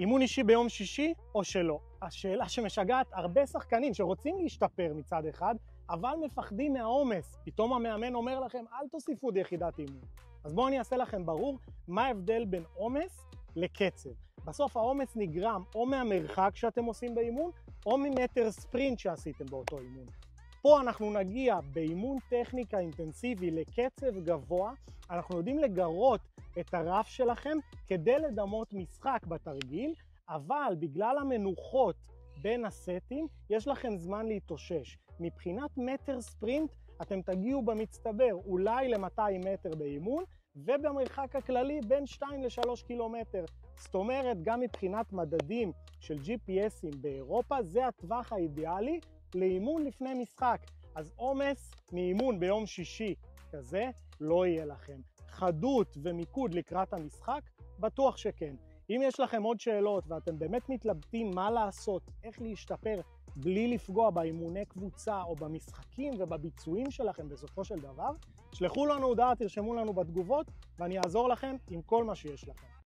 אימון אישי ביום שישי או שלא? השאלה שמשגעת הרבה שחקנים שרוצים להשתפר מצד אחד, אבל מפחדים מהעומס. פתאום המאמן אומר לכם, אל תוסיפו עוד יחידת אימון. אז בואו אני אעשה לכם ברור מה ההבדל בין עומס לקצב. בסוף העומס נגרם או מהמרחק שאתם עושים באימון, או ממטר ספרינט שעשיתם באותו אימון. פה אנחנו נגיע באימון טכניקה אינטנסיבי לקצב גבוה, אנחנו יודעים לגרות את הרף שלכם כדי לדמות משחק בתרגיל, אבל בגלל המנוחות בין הסטים יש לכם זמן להתאושש. מבחינת מטר ספרינט אתם תגיעו במצטבר אולי ל-200 מטר באימון, ובמרחק הכללי בין 2 ל-3 קילומטר. זאת אומרת, גם מבחינת מדדים של GPSים באירופה, זה הטווח האידיאלי לאימון לפני משחק. אז עומס מאימון ביום שישי כזה לא יהיה לכם. חדות ומיקוד לקראת המשחק, בטוח שכן. אם יש לכם עוד שאלות ואתם באמת מתלבטים מה לעשות, איך להשתפר בלי לפגוע באימוני קבוצה או במשחקים ובביצועים שלכם בסופו של דבר, שלחו לנו הודעה, תרשמו לנו בתגובות ואני אעזור לכם עם כל מה שיש לכם.